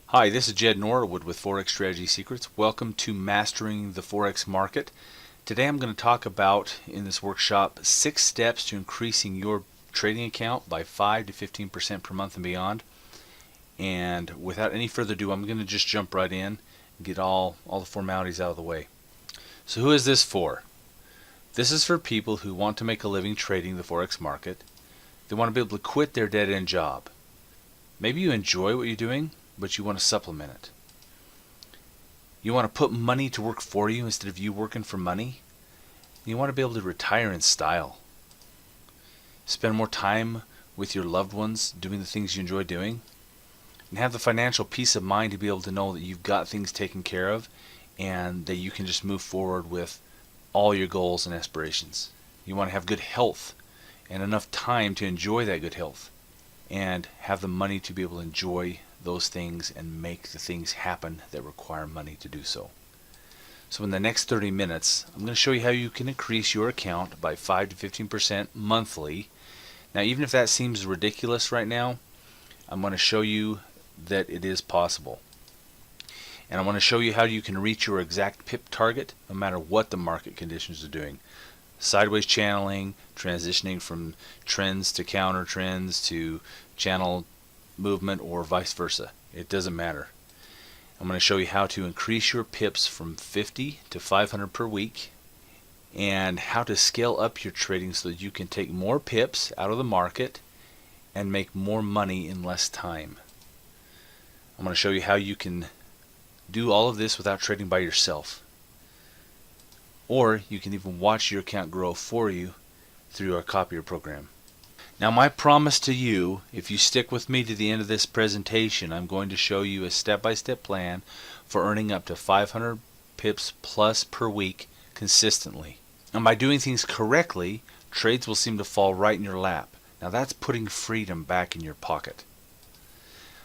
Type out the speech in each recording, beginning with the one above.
Hi, this is Jed Norwood with Forex Strategy Secrets. Welcome to Mastering the Forex Market. Today I'm going to talk about, in this workshop, 6 steps to increasing your trading account by 5 to 15% per month and beyond. And without any further ado, I'm going to just jump right in and get all the formalities out of the way. So who is this for? This is for people who want to make a living trading the Forex market. They want to be able to quit their dead-end job. Maybe you enjoy what you're doing, but you want to supplement it. You want to put money to work for you instead of you working for money. You want to be able to retire in style. Spend more time with your loved ones doing the things you enjoy doing. And have the financial peace of mind to be able to know that you've got things taken care of and that you can just move forward with all your goals and aspirations. You want to have good health and enough time to enjoy that good health and have the money to be able to enjoy those things and make the things happen that require money to do so. So in the next 30 minutes, I'm going to show you how you can increase your account by 5 to 15% monthly. Now, even if that seems ridiculous right now, I'm going to show you that it is possible. And I want to show you how you can reach your exact PIP target no matter what the market conditions are doing. Sideways channeling, transitioning from trends to counter trends to channel movement, or vice versa. It doesn't matter. I'm going to show you how to increase your pips from 50 to 500 per week and how to scale up your trading so that you can take more pips out of the market and make more money in less time. I'm going to show you how you can do all of this without trading by yourself. Or you can even watch your account grow for you through our copier program. Now, my promise to you, if you stick with me to the end of this presentation, I'm going to show you a step-by-step plan for earning up to 500 pips plus per week consistently. And by doing things correctly, trades will seem to fall right in your lap. Now, that's putting freedom back in your pocket.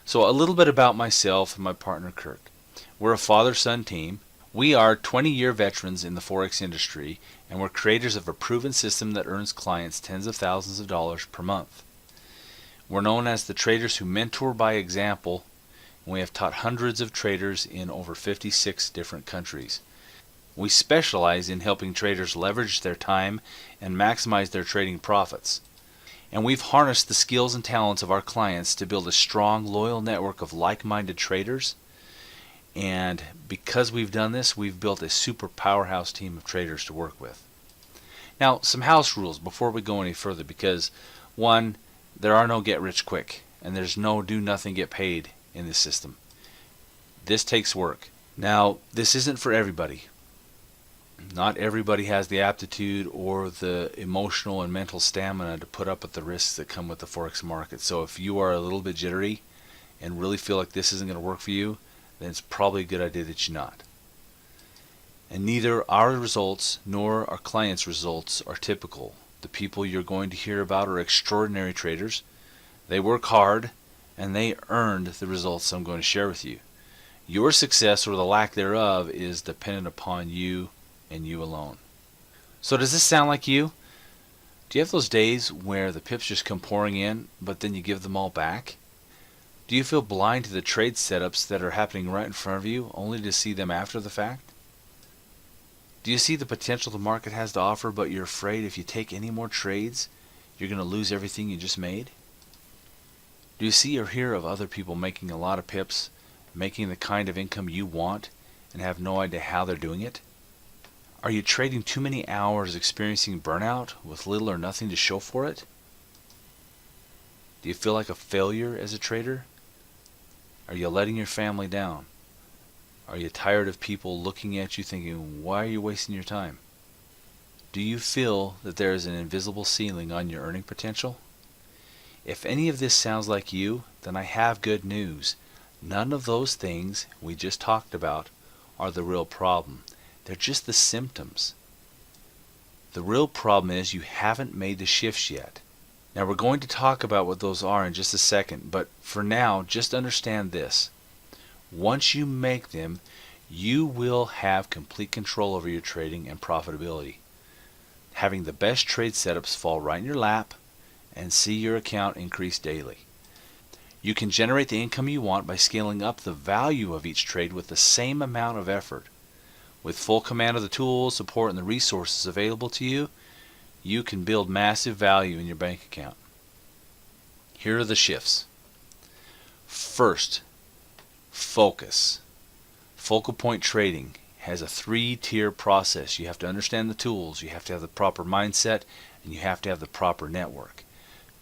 So a little bit about myself and my partner Kirk. We're a father-son team. We are 20-year veterans in the Forex industry, and we're creators of a proven system that earns clients tens of thousands of dollars per month. We're known as the traders who mentor by example, and we have taught hundreds of traders in over 56 different countries. We specialize in helping traders leverage their time and maximize their trading profits. And we've harnessed the skills and talents of our clients to build a strong, loyal network of like-minded traders. And because we've done this, we've built a super powerhouse team of traders to work with. Now, some house rules before we go any further, because one, there are no get rich quick, and there's no do nothing get paid in this system. This takes work. Now, this isn't for everybody. Not everybody has the aptitude or the emotional and mental stamina to put up with the risks that come with the Forex market. So if you are a little bit jittery and really feel like this isn't going to work for you, then it's probably a good idea that you're not. And neither our results nor our clients' results are typical. The people you're going to hear about are extraordinary traders. They work hard and they earned the results I'm going to share with you. Your success or the lack thereof is dependent upon you and you alone. So does this sound like you? Do you have those days where the pips just come pouring in, but then you give them all back? Do you feel blind to the trade setups that are happening right in front of you, only to see them after the fact? Do you see the potential the market has to offer, but you're afraid if you take any more trades, you're going to lose everything you just made? Do you see or hear of other people making a lot of pips, making the kind of income you want, and have no idea how they're doing it? Are you trading too many hours experiencing burnout with little or nothing to show for it? Do you feel like a failure as a trader? Are you letting your family down? Are you tired of people looking at you thinking, why are you wasting your time? Do you feel that there is an invisible ceiling on your earning potential? If any of this sounds like you, then I have good news. None of those things we just talked about are the real problem. They're just the symptoms. The real problem is you haven't made the shifts yet. Now we're going to talk about what those are in just a second, but for now, just understand this. Once you make them, you will have complete control over your trading and profitability. Having the best trade setups fall right in your lap and see your account increase daily. You can generate the income you want by scaling up the value of each trade with the same amount of effort. With full command of the tools, support, and the resources available to you, you can build massive value in your bank account. Here are the shifts. First, focus. Focal point trading has a 3-tier process. You have to understand the tools, you have to have the proper mindset, and you have to have the proper network.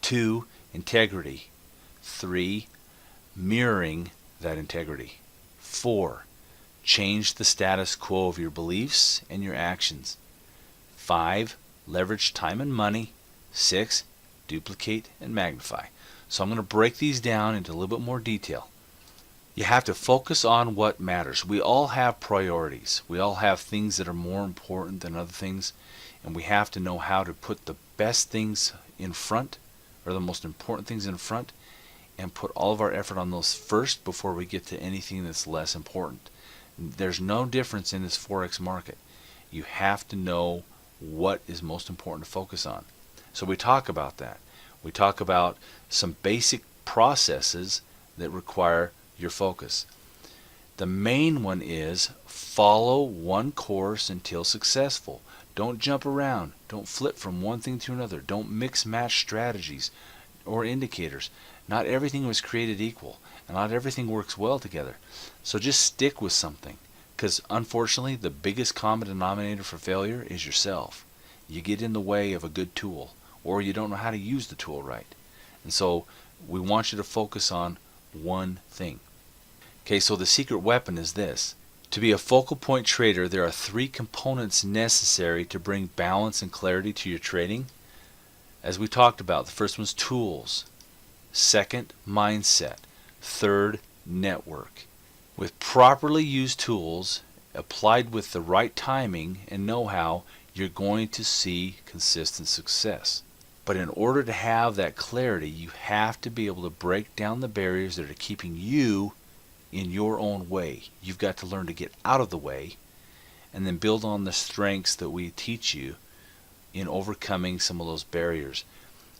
2, integrity. 3, mirroring that integrity. 4, change the status quo of your beliefs and your actions. 5, leverage time and money. 6, duplicate and magnify. So I'm going to break these down into a little bit more detail. You have to focus on what matters. We all have priorities. We all have things that are more important than other things, and we have to know how to put the best things in front, or the most important things in front, and put all of our effort on those first before we get to anything that's less important. There's no difference in this Forex market. You have to know what is most important to focus on. So we talk about that. We talk about some basic processes that require your focus. The main one is follow one course until successful. Don't jump around. Don't flip from one thing to another. Don't mix match strategies or indicators. Not everything was created equal, and not everything works well together. So just stick with something, because unfortunately the biggest common denominator for failure is yourself. You get in the way of a good tool, or you don't know how to use the tool right. And so we want you to focus on one thing. Okay, so the secret weapon is this. To be a focal point trader, there are 3 components necessary to bring balance and clarity to your trading. As we talked about, the first one's tools. Second, mindset. Third, network. With properly used tools, applied with the right timing and know-how, you're going to see consistent success. But in order to have that clarity, you have to be able to break down the barriers that are keeping you in your own way. You've got to learn to get out of the way and then build on the strengths that we teach you in overcoming some of those barriers.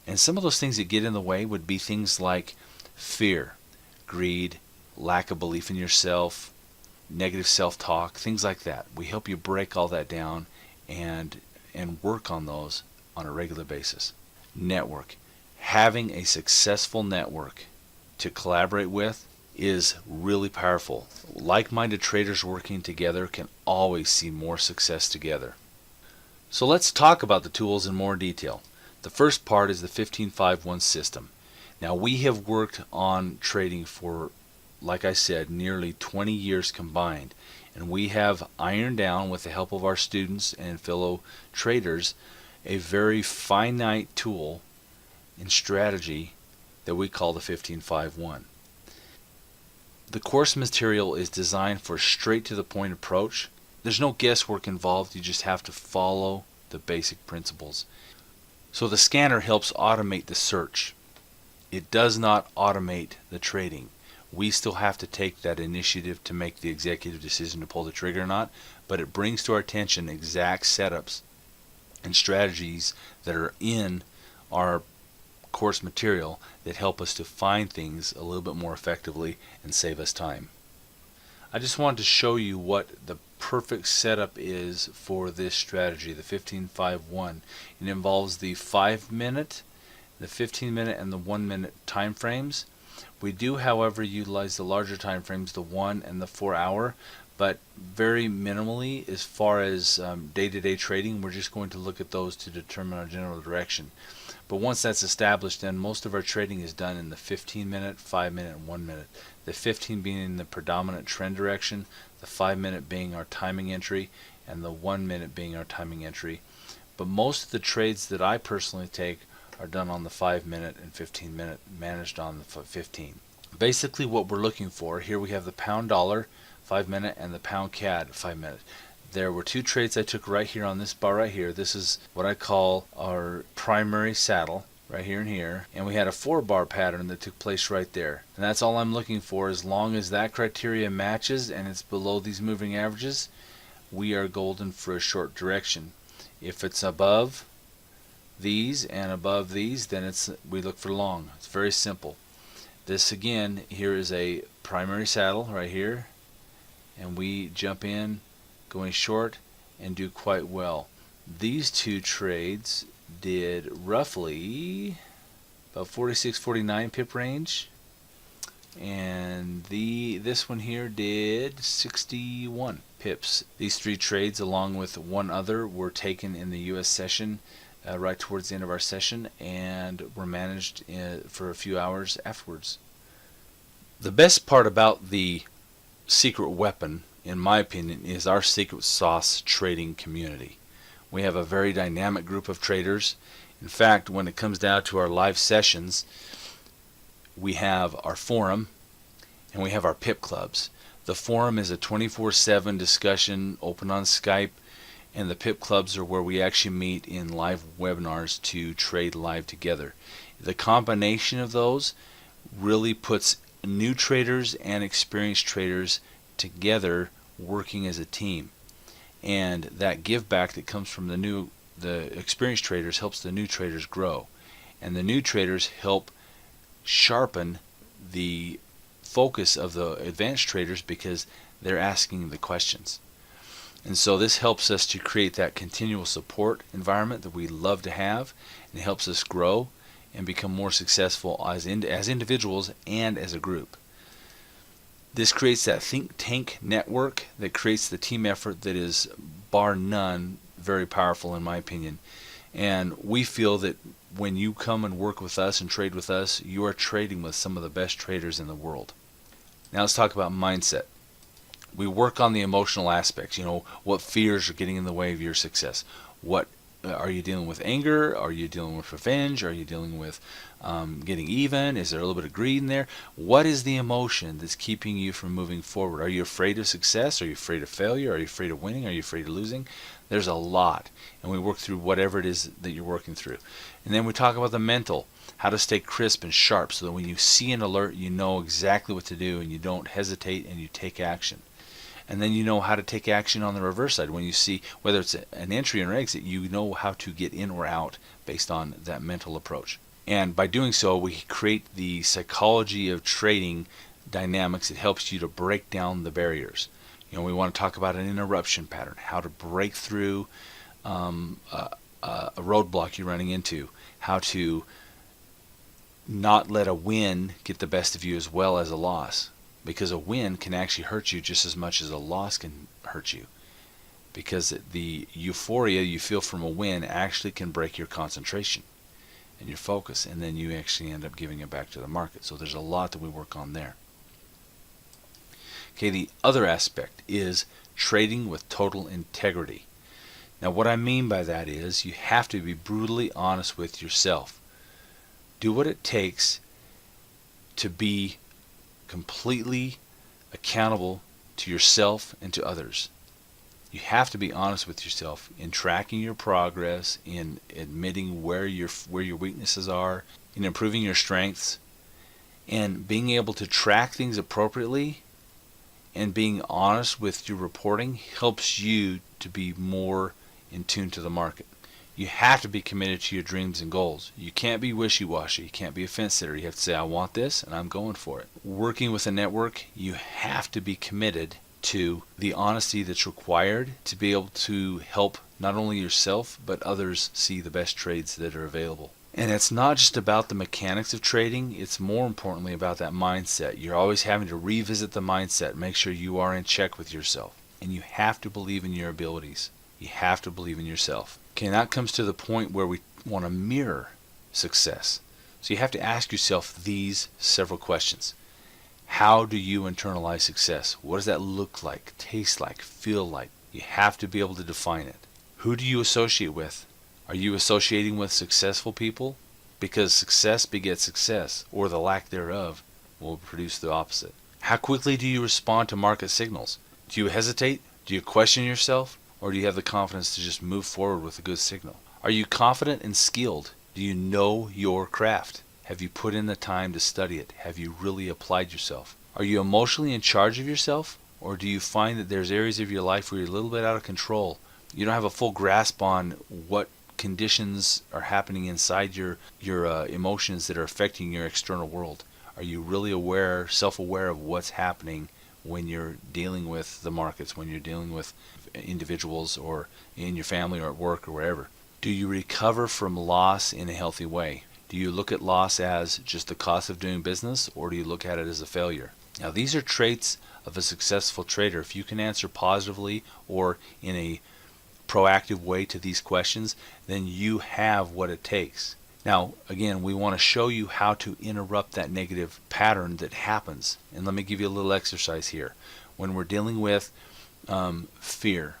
And some of those things that get in the way would be things like fear, greed, lack of belief in yourself, negative self-talk, things like that. We help you break all that down and work on those on a regular basis. Network. Having a successful network to collaborate with is really powerful. Like-minded traders working together can always see more success together. So let's talk about the tools in more detail. The first part is the 15-5-1 system. Now we have worked on trading for, like I said, nearly 20 years combined, and we have ironed down, with the help of our students and fellow traders, a very finite tool and strategy that we call the 15-5-1. The course material is designed for a straight to the point approach. There's no guesswork involved, you just have to follow the basic principles. So the scanner helps automate the search. It does not automate the trading. We still have to take that initiative to make the executive decision to pull the trigger or not, but it brings to our attention exact setups and strategies that are in our course material that help us to find things a little bit more effectively and save us time. I just wanted to show you what the perfect setup is for this strategy, the 15-5-1. It involves the 5-minute, the 15-minute, and the 1-minute time frames. We do, however, utilize the larger time frames, the 1 and the 4 hour, but very minimally as far as day-to-day trading. We're just going to look at those to determine our general direction. But once that's established, then most of our trading is done in the 15-minute, 5-minute, and 1-minute. The 15 being the predominant trend direction, the 5-minute being our timing entry, and the 1-minute being our timing entry. But most of the trades that I personally take are done on the 5-minute and 15-minute, managed on the 15. Basically what we're looking for, here we have the pound dollar 5-minute and the pound CAD 5-minute. There were 2 trades I took right here on this bar right here. This is what I call our primary saddle, right here and here. And we had a 4-bar pattern that took place right there. And that's all I'm looking for. As long as that criteria matches and it's below these moving averages, we are golden for a short direction. If it's above these and above these, then we look for long. It's very simple. This again, here is a primary saddle right here, and we jump in going short and do quite well. These two trades did roughly about 46-49 pip range, and this one here did 61 pips. These three trades, along with one other, were taken in the US session right towards the end of our session, and were managed for a few hours afterwards. The best part about the secret weapon, in my opinion, is our secret sauce trading community. We have a very dynamic group of traders. In fact, when it comes down to our live sessions, we have our forum and we have our pip clubs. The forum is a 24/7 discussion open on Skype, and the pip clubs are where we actually meet in live webinars to trade live together. The combination of those really puts new traders and experienced traders together working as a team, and that give back that comes from the experienced traders helps the new traders grow, and the new traders help sharpen the focus of the advanced traders because they're asking the questions. And so this helps us to create that continual support environment that we love to have, and it helps us grow and become more successful as individuals and as a group. This creates that think tank network that creates the team effort that is, bar none, very powerful in my opinion. And we feel that when you come and work with us and trade with us, you are trading with some of the best traders in the world. Now let's talk about mindset. We work on the emotional aspects. What fears are getting in the way of your success? What are you dealing with? Anger? Are you dealing with revenge? Are you dealing with getting even? Is there a little bit of greed in there? What is the emotion that's keeping you from moving forward? Are you afraid of success? Are you afraid of failure? Are you afraid of winning? Are you afraid of losing? There's a lot, and we work through whatever it is that you're working through. And then we talk about the mental, how to stay crisp and sharp so that when you see an alert, you know exactly what to do and you don't hesitate and you take action. And then you know how to take action on the reverse side. When you see whether it's an entry or an exit, you know how to get in or out based on that mental approach. And by doing so, we create the psychology of trading dynamics. It helps you to break down the barriers. We want to talk about an interruption pattern, how to break through a roadblock you're running into, how to not let a win get the best of you as well as a loss. Because a win can actually hurt you just as much as a loss can hurt you. Because the euphoria you feel from a win actually can break your concentration and your focus, and then you actually end up giving it back to the market. So there's a lot that we work on there. Okay, the other aspect is trading with total integrity. Now what I mean by that is you have to be brutally honest with yourself. Do what it takes to be completely accountable to yourself and to others. You have to be honest with yourself in tracking your progress, in admitting where your weaknesses are, in improving your strengths, and being able to track things appropriately and being honest with your reporting helps you to be more in tune to the market. You have to be committed to your dreams and goals. You can't be wishy-washy. You can't be a fence sitter. You have to say, I want this and I'm going for it. Working with a network, you have to be committed to the honesty that's required to be able to help not only yourself but others see the best trades that are available. And it's not just about the mechanics of trading, it's more importantly about that mindset. You're always having to revisit the mindset, make sure you are in check with yourself. And you have to believe in your abilities. You have to believe in yourself. Okay, and that comes to the point where we want to mirror success. So you have to ask yourself these several questions. How do you internalize success? What does that look like, taste like, feel like? You have to be able to define it. Who do you associate with? Are you associating with successful people? Because success begets success, or the lack thereof will produce the opposite. How quickly do you respond to market signals? Do you hesitate? Do you question yourself? Or do you have the confidence to just move forward with a good signal? Are you confident and skilled? Do you know your craft? Have you put in the time to study it? Have you really applied yourself? Are you emotionally in charge of yourself? Or do you find that there's areas of your life where you're a little bit out of control? You don't have a full grasp on what conditions are happening inside your emotions that are affecting your external world. Are you really aware, self-aware of what's happening when you're dealing with the markets, when you're dealing with individuals or in your family or at work or wherever? Do you recover from loss in a healthy way? Do you look at loss as just the cost of doing business, or do you look at it as a failure? Now, these are traits of a successful trader. If you can answer positively or in a proactive way to these questions, then you have what it takes. Now, again, we want to show you how to interrupt that negative pattern that happens. And let me give you a little exercise here. When we're dealing with fear,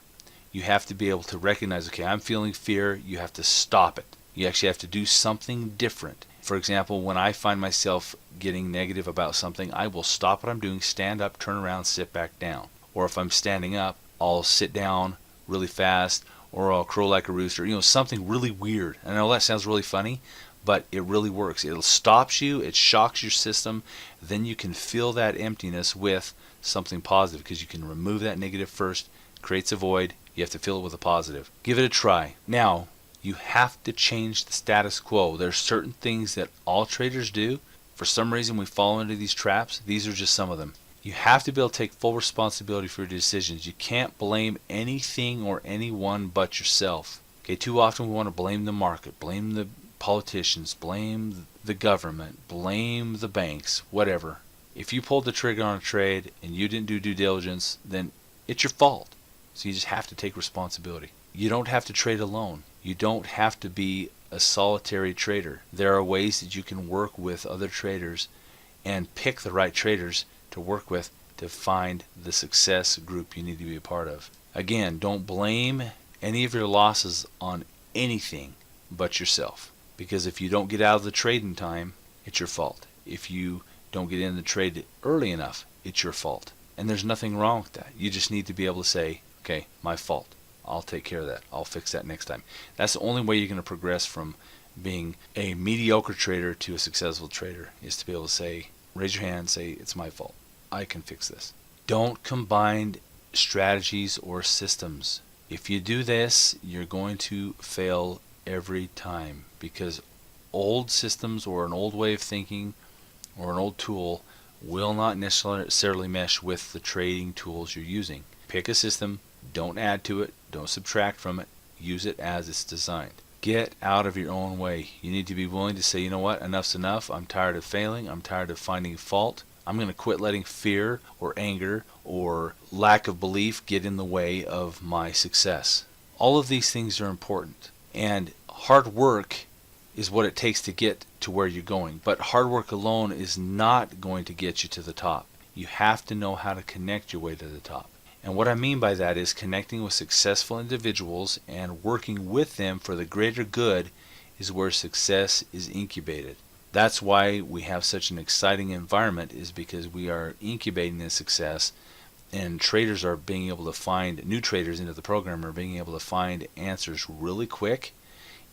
you have to be able to recognize, okay, I'm feeling fear. You have to stop it. You actually have to do something different. For example, when I find myself getting negative about something, I will stop what I'm doing, stand up, turn around, sit back down. Or if I'm standing up, I'll sit down really fast, or I'll crow like a rooster, something really weird. I know that sounds really funny, but it really works. It stops you, it shocks your system, then you can fill that emptiness with something positive, because you can remove that negative first, creates a void, you have to fill it with a positive. Give it a try. Now, you have to change the status quo. There's certain things that all traders do. For some reason we fall into these traps. These are just some of them. You have to be able to take full responsibility for your decisions. You can't blame anything or anyone but yourself. Okay, too often we want to blame the market, blame the politicians, blame the government, blame the banks, whatever. If you pulled the trigger on a trade and you didn't do due diligence, then it's your fault. So you just have to take responsibility. You don't have to trade alone. You don't have to be a solitary trader. There are ways that you can work with other traders and pick the right traders to work with to find the success group you need to be a part of. Again, don't blame any of your losses on anything but yourself, because if you don't get out of the trade in time, it's your fault. If you don't get in the trade early enough, it's your fault. And there's nothing wrong with that. You just need to be able to say, okay, my fault. I'll take care of that. I'll fix that next time. That's the only way you're going to progress from being a mediocre trader to a successful trader, is to be able to say, raise your hand, say, it's my fault. I can fix this. Don't combine strategies or systems. If you do this, you're going to fail every time, because old systems or an old way of thinking or an old tool will not necessarily mesh with the trading tools you're using. Pick a system, don't add to it, don't subtract from it, use it as it's designed. Get out of your own way. You need to be willing to say, you know what, enough's enough. I'm tired of failing. I'm tired of finding fault. I'm going to quit letting fear or anger or lack of belief get in the way of my success. All of these things are important, and hard work is what it takes to get to where you're going. But hard work alone is not going to get you to the top. You have to know how to connect your way to the top. And what I mean by that is connecting with successful individuals and working with them for the greater good is where success is incubated. That's why we have such an exciting environment, is because we are incubating this success, and traders are being able to find, new traders into the program are being able to find answers really quick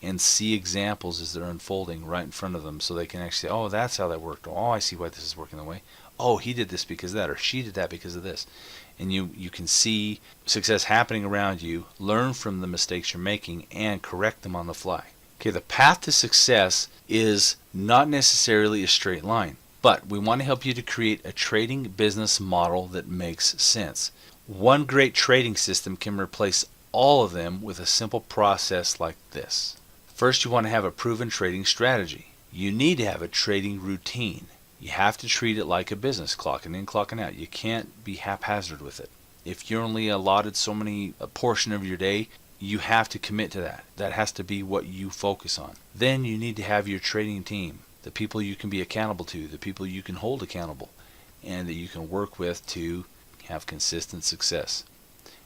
and see examples as they're unfolding right in front of them, so they can actually say, oh, that's how that worked. Oh, I see why this is working that way. Oh, he did this because of that, or she did that because of this. And you can see success happening around you, learn from the mistakes you're making, and correct them on the fly. Okay, the path to success is not necessarily a straight line, but we want to help you to create a trading business model that makes sense. One great trading system can replace all of them with a simple process like this. First, you want to have a proven trading strategy. You need to have a trading routine. You have to treat it like a business, clocking in, clocking out. You can't be haphazard with it. If you're only allotted a portion of your day, you have to commit to that. That has to be what you focus on. Then you need to have your trading team, the people you can be accountable to, the people you can hold accountable, and that you can work with to have consistent success.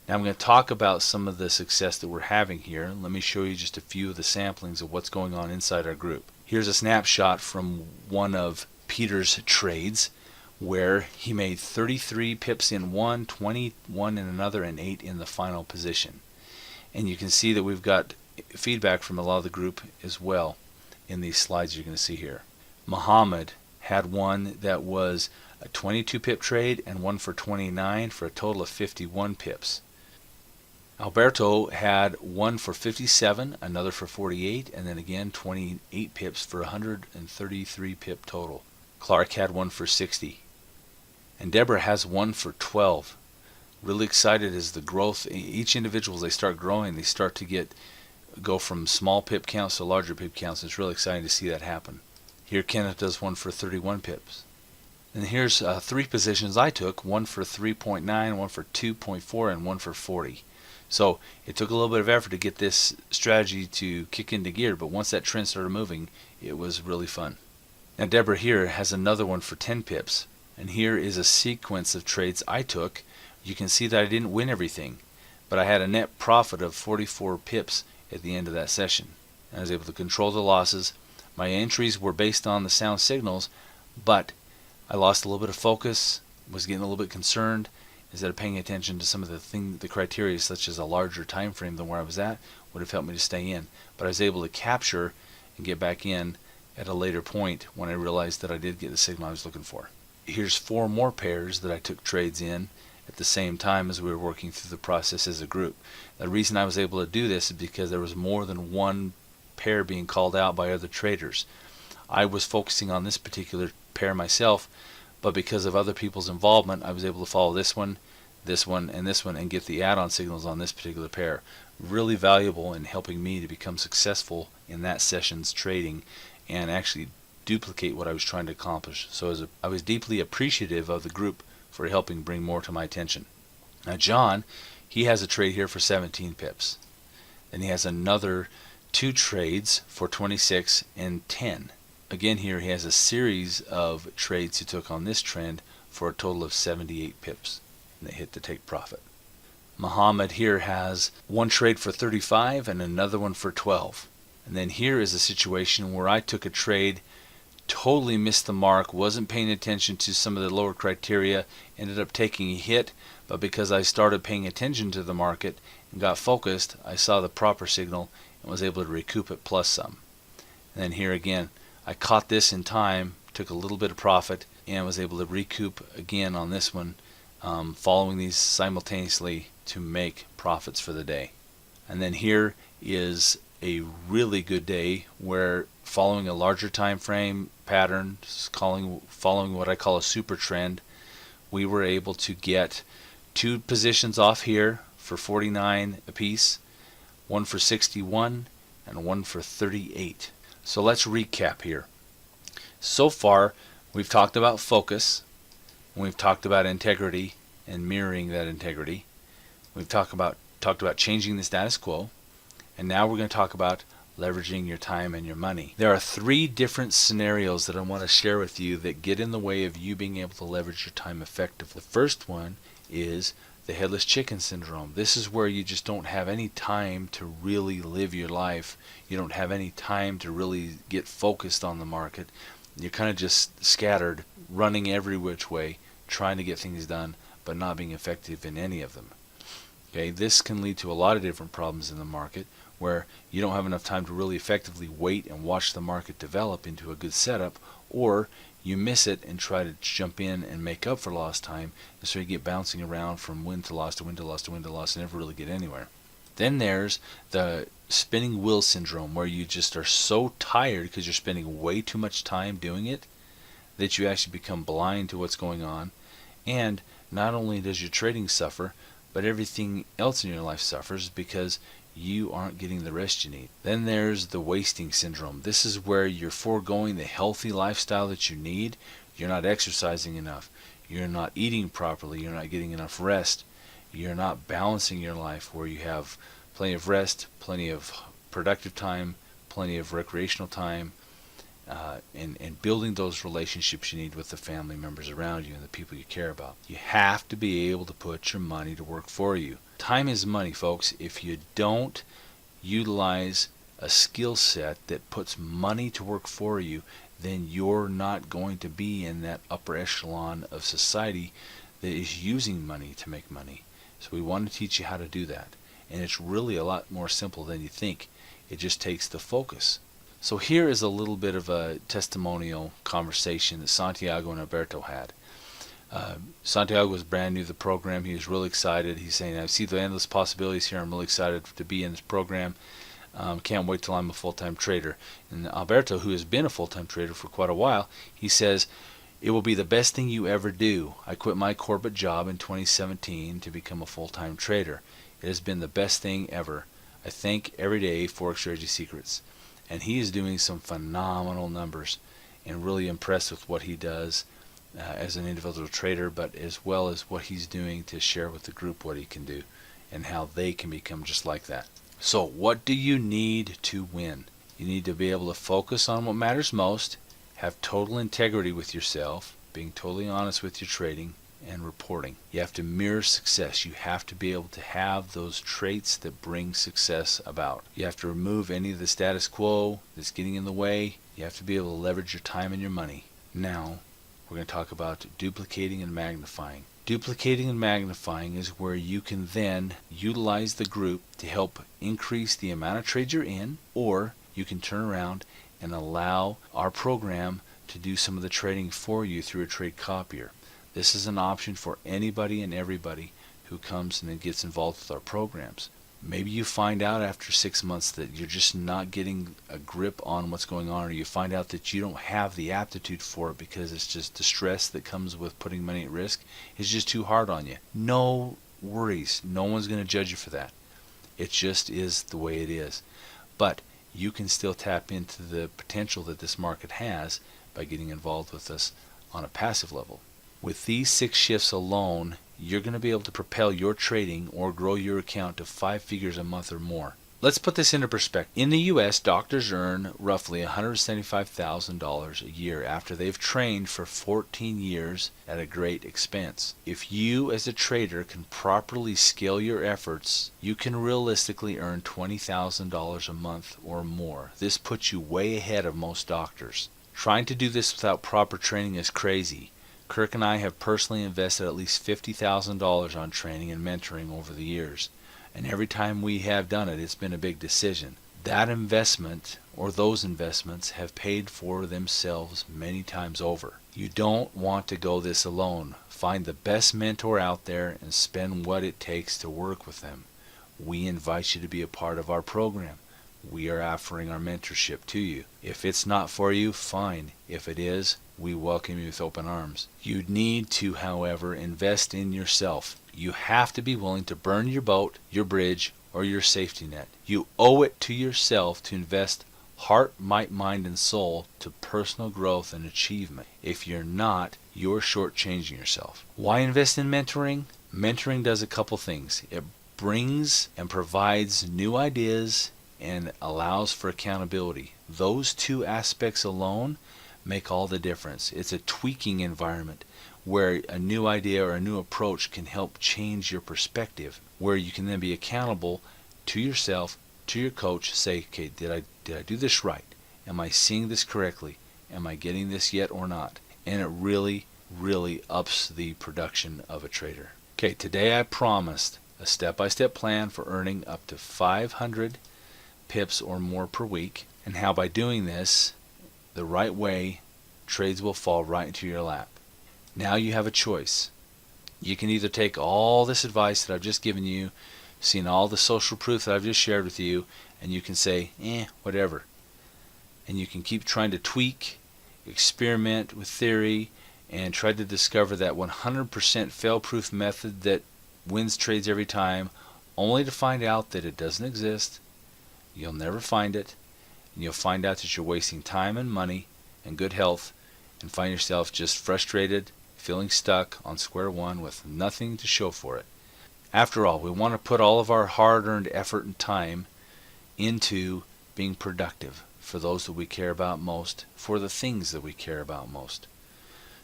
Now I'm going to talk about some of the success that we're having here. Let me show you just a few of the samplings of what's going on inside our group. Here's a snapshot from one of Peter's trades, where he made 33 pips in one, 21 in another, and 8 in the final position. And you can see that we've got feedback from a lot of the group as well in these slides you're going to see here. Muhammad had one that was a 22 pip trade and one for 29 for a total of 51 pips. Alberto had one for 57, another for 48, and then again 28 pips for 133 pip total. Clark had one for 60. And Deborah has one for 12. Really excited as the growth, each individual, as they start growing, they start to go from small pip counts to larger pip counts. It's really exciting to see that happen. Here Kenneth does one for 31 pips. And here's 3 positions I took, one for 3.9, one for 2.4, and one for 40. So it took a little bit of effort to get this strategy to kick into gear, but once that trend started moving, it was really fun. Now Deborah here has another one for 10 pips, and here is a sequence of trades I took. You can see that I didn't win everything, but I had a net profit of 44 pips at the end of that session. I was able to control the losses. My entries were based on the sound signals, but I lost a little bit of focus, was getting a little bit concerned. Instead of paying attention to some of the criteria, such as a larger time frame than where I was at, would have helped me to stay in. But I was able to capture and get back in at a later point when I realized that I did get the signal I was looking for. Here's 4 more pairs that I took trades in at the same time as we were working through the process as a group. The reason I was able to do this is because there was more than one pair being called out by other traders. I was focusing on this particular pair myself, but because of other people's involvement, I was able to follow this one, and this one, and get the add-on signals on this particular pair. Really valuable in helping me to become successful in that session's trading and actually duplicate what I was trying to accomplish. So I was deeply appreciative of the group for helping bring more to my attention. Now John, he has a trade here for 17 pips. Then he has another 2 trades for 26 and 10. Again here he has a series of trades he took on this trend for a total of 78 pips, and they hit the take profit. Muhammad here has one trade for 35 and another one for 12. And then here is a situation where I took a trade, totally missed the mark, wasn't paying attention to some of the lower criteria, ended up taking a hit, but because I started paying attention to the market and got focused, I saw the proper signal and was able to recoup it plus some. And then here again, I caught this in time, took a little bit of profit, and was able to recoup again on this one, following these simultaneously to make profits for the day. And then here is a really good day where, following a larger time frame pattern, following what I call a super trend, we were able to get 2 positions off here for 49 apiece, one for 61 and one for 38. So let's recap here. So far, we've talked about focus, and we've talked about integrity and mirroring that integrity. We've talked about changing the status quo, and now we're going to talk about leveraging your time and your money. There are 3 different scenarios that I want to share with you that get in the way of you being able to leverage your time effectively. The first one is the headless chicken syndrome. This is where you just don't have any time to really live your life. You don't have any time to really get focused on the market. You're kind of just scattered, running every which way, trying to get things done, but not being effective in any of them. Okay, this can lead to a lot of different problems in the market, where you don't have enough time to really effectively wait and watch the market develop into a good setup, or you miss it and try to jump in and make up for lost time, and so you get bouncing around from win to loss to win to loss to win to loss and never really get anywhere. Then there's the spinning wheel syndrome, where you just are so tired because you're spending way too much time doing it that you actually become blind to what's going on, and not only does your trading suffer, but everything else in your life suffers because you aren't getting the rest you need. Then there's the wasting syndrome. This is where you're foregoing the healthy lifestyle that you need. You're not exercising enough. You're not eating properly. You're not getting enough rest. You're not balancing your life where you have plenty of rest, plenty of productive time, plenty of recreational time, and building those relationships you need with the family members around you and the people you care about. You have to be able to put your money to work for you. Time is money, folks. If you don't utilize a skill set that puts money to work for you, then you're not going to be in that upper echelon of society that is using money to make money. So we want to teach you how to do that. And it's really a lot more simple than you think. It just takes the focus. So here is a little bit of a testimonial conversation that Santiago and Alberto had. Santiago was brand new to the program. He was really excited. He's saying, I see the endless possibilities here. I'm really excited to be in this program. Can't wait till I'm a full-time trader. And Alberto, who has been a full-time trader for quite a while, he says, it will be the best thing you ever do. I quit my corporate job in 2017 to become a full-time trader. It has been the best thing ever. I thank every day Forex Strategy Secrets. And he is doing some phenomenal numbers, and really impressed with what he does as an individual trader, but as well as what he's doing to share with the group what he can do and how they can become just like that. So what do you need to win? You need to be able to focus on what matters most, have total integrity with yourself, being totally honest with your trading and reporting. You have to mirror success. You have to be able to have those traits that bring success about. You have to remove any of the status quo that's getting in the way. You have to be able to leverage your time and your money. Now, we're going to talk about duplicating and magnifying. Duplicating and magnifying is where you can then utilize the group to help increase the amount of trades you're in, or you can turn around and allow our program to do some of the trading for you through a trade copier. This is an option for anybody and everybody who comes and then gets involved with our programs. Maybe you find out after 6 months that you're just not getting a grip on what's going on, or you find out that you don't have the aptitude for it because it's just the stress that comes with putting money at risk is just too hard on you. No worries. No one's going to judge you for that. It just is the way it is. But you can still tap into the potential that this market has by getting involved with us on a passive level. With these 6 shifts alone, you're going to be able to propel your trading or grow your account to 5 figures a month or more. Let's put this into perspective. In the U.S., doctors earn roughly $175,000 a year after they've trained for 14 years at a great expense. If you as a trader can properly scale your efforts, you can realistically earn $20,000 a month or more. This puts you way ahead of most doctors. Trying to do this without proper training is crazy. Kirk and I have personally invested at least $50,000 on training and mentoring over the years. And every time we have done it, it's been a big decision. That investment, or those investments, have paid for themselves many times over. You don't want to go this alone. Find the best mentor out there and spend what it takes to work with them. We invite you to be a part of our program. We are offering our mentorship to you. If it's not for you, fine. If it is, we welcome you with open arms. You need to, however, invest in yourself. You have to be willing to burn your boat, your bridge, or your safety net. You owe it to yourself to invest heart, might, mind, and soul to personal growth and achievement. If you're not, you're shortchanging yourself. Why invest in mentoring? Mentoring does a couple things. It brings and provides new ideas and allows for accountability. Those 2 aspects alone make all the difference. It's a tweaking environment where a new idea or a new approach can help change your perspective, where you can then be accountable to yourself, to your coach, say, okay, did I do this right? Am I seeing this correctly? Am I getting this yet or not? And it really, really ups the production of a trader. Okay, today I promised a step-by-step plan for earning up to 500 pips or more per week, and how by doing this the right way, trades will fall right into your lap. Now you have a choice. You can either take all this advice that I've just given you, seen all the social proof that I've just shared with you, and you can say, whatever. And you can keep trying to tweak, experiment with theory, and try to discover that 100% fail-proof method that wins trades every time, only to find out that it doesn't exist. You'll never find it, and you'll find out that you're wasting time and money and good health, and find yourself just frustrated, feeling stuck on square one with nothing to show for it. After all, we want to put all of our hard-earned effort and time into being productive for those that we care about most, for the things that we care about most.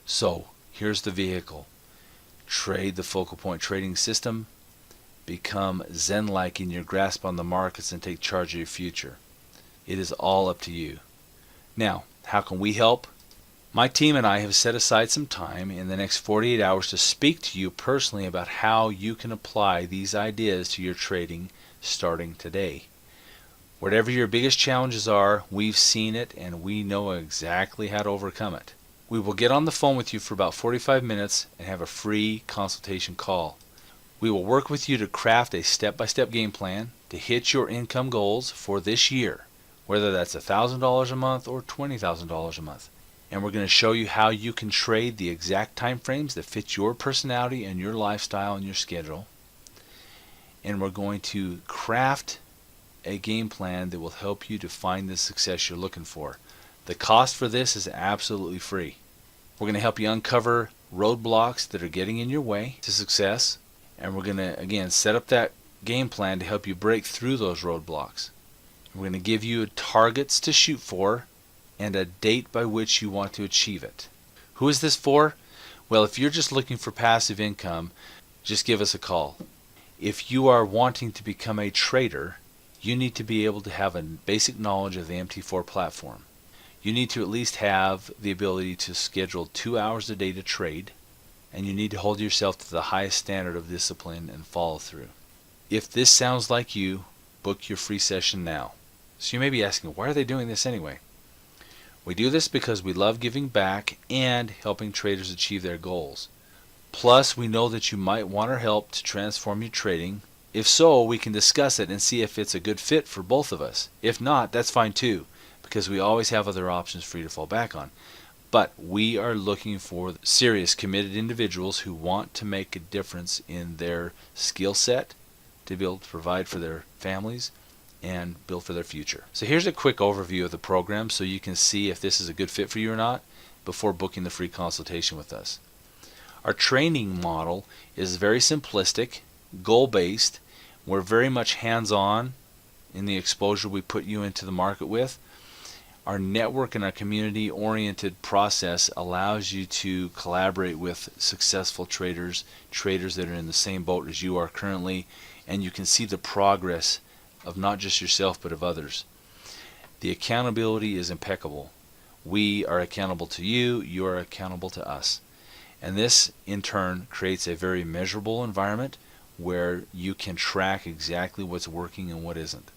So, here's the vehicle. Trade the focal point trading system. Become Zen-like in your grasp on the markets and take charge of your future. It is all up to you. Now, how can we help? My team and I have set aside some time in the next 48 hours to speak to you personally about how you can apply these ideas to your trading starting today. Whatever your biggest challenges are, we've seen it and we know exactly how to overcome it. We will get on the phone with you for about 45 minutes and have a free consultation call. We will work with you to craft a step-by-step game plan to to hit your income goals for this year, whether that's $1,000 a month or $20,000 a month. And we're going to show you how you can trade the exact time frames that fit your personality and your lifestyle and your schedule. And we're going to craft a game plan that will help you to find the success you're looking for. The cost for this is absolutely free. We're going to help you uncover roadblocks that are getting in your way to success, and we're going to again set up that game plan to help you break through those roadblocks. We're going to give you targets to shoot for and a date by which you want to achieve it. Who is this for? Well, if you're just looking for passive income, just give us a call. If you are wanting to become a trader, you need to be able to have a basic knowledge of the MT4 platform. You need to at least have the ability to schedule 2 hours a day to trade, and you need to hold yourself to the highest standard of discipline and follow through. If this sounds like you, book your free session now. So you may be asking, why are they doing this anyway? We do this because we love giving back and helping traders achieve their goals. Plus, we know that you might want our help to transform your trading. If so, we can discuss it and see if it's a good fit for both of us. If not, that's fine too, because we always have other options for you to fall back on. But we are looking for serious, committed individuals who want to make a difference in their skill set to be able to provide for their families and build for their future. So here's a quick overview of the program so you can see if this is a good fit for you or not before booking the free consultation with us. Our training model is very simplistic, goal-based. We're very much hands-on in the exposure we put you into the market with. Our network and our community-oriented process allows you to collaborate with successful traders that are in the same boat as you are currently, and you can see the progress of not just yourself but of others. The accountability is impeccable. We are accountable to you, you are accountable to us. And this in turn creates a very measurable environment where you can track exactly what's working and what isn't.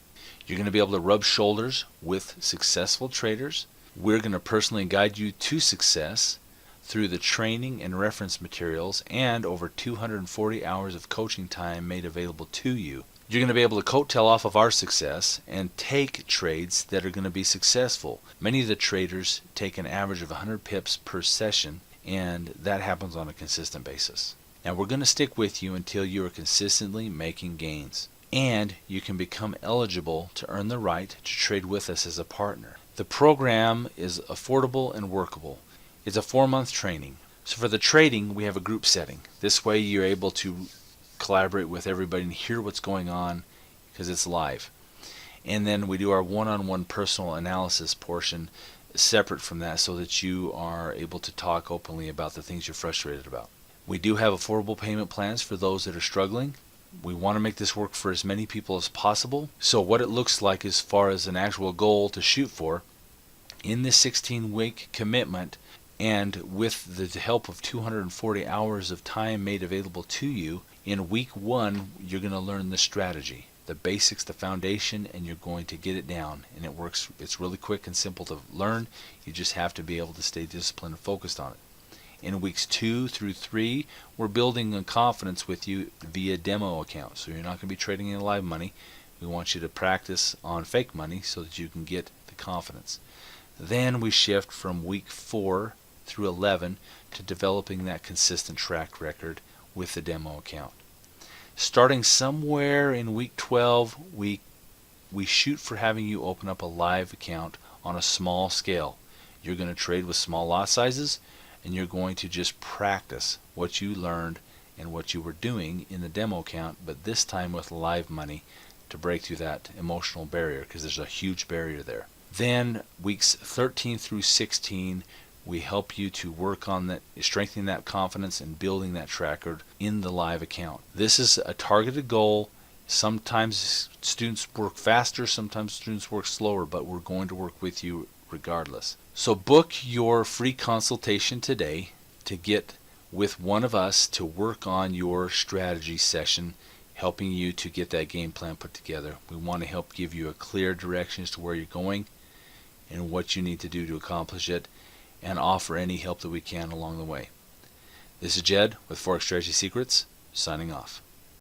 You're going to be able to rub shoulders with successful traders. We're going to personally guide you to success through the training and reference materials and over 240 hours of coaching time made available to you. You're going to be able to coattail off of our success and take trades that are going to be successful. Many of the traders take an average of 100 pips per session, and that happens on a consistent basis. Now we're going to stick with you until you are consistently making gains, and you can become eligible to earn the right to trade with us as a partner. The program is affordable and workable. It's a 4-month training. So for the trading, we have a group setting. This way you're able to collaborate with everybody and hear what's going on because it's live. And then we do our one-on-one personal analysis portion separate from that so that you are able to talk openly about the things you're frustrated about. We do have affordable payment plans for those that are struggling. We want to make this work for as many people as possible. So what it looks like as far as an actual goal to shoot for in this 16-week commitment, and with the help of 240 hours of time made available to you, in week 1 you're going to learn the strategy, the basics, the foundation, and you're going to get it down. And it works. It's really quick and simple to learn. You just have to be able to stay disciplined and focused on it. In weeks 2 through 3, we're building a confidence with you via demo account. So you're not going to be trading in live money. We want you to practice on fake money so that you can get the confidence. Then we shift from week 4 through 11 to developing that consistent track record with the demo account. Starting somewhere in week 12, we shoot for having you open up a live account on a small scale. You're going to trade with small lot sizes, and you're going to just practice what you learned and what you were doing in the demo account, but this time with live money to break through that emotional barrier, because there's a huge barrier there. Then weeks 13 through 16, we help you to work on that, strengthening that confidence and building that track record in the live account. This is a targeted goal. Sometimes students work faster, sometimes students work slower, but we're going to work with you regardless. So book your free consultation today to get with one of us to work on your strategy session, helping you to get that game plan put together. We want to help give you a clear direction as to where you're going and what you need to do to accomplish it, and offer any help that we can along the way. This is Jed with Forex Strategy Secrets, signing off.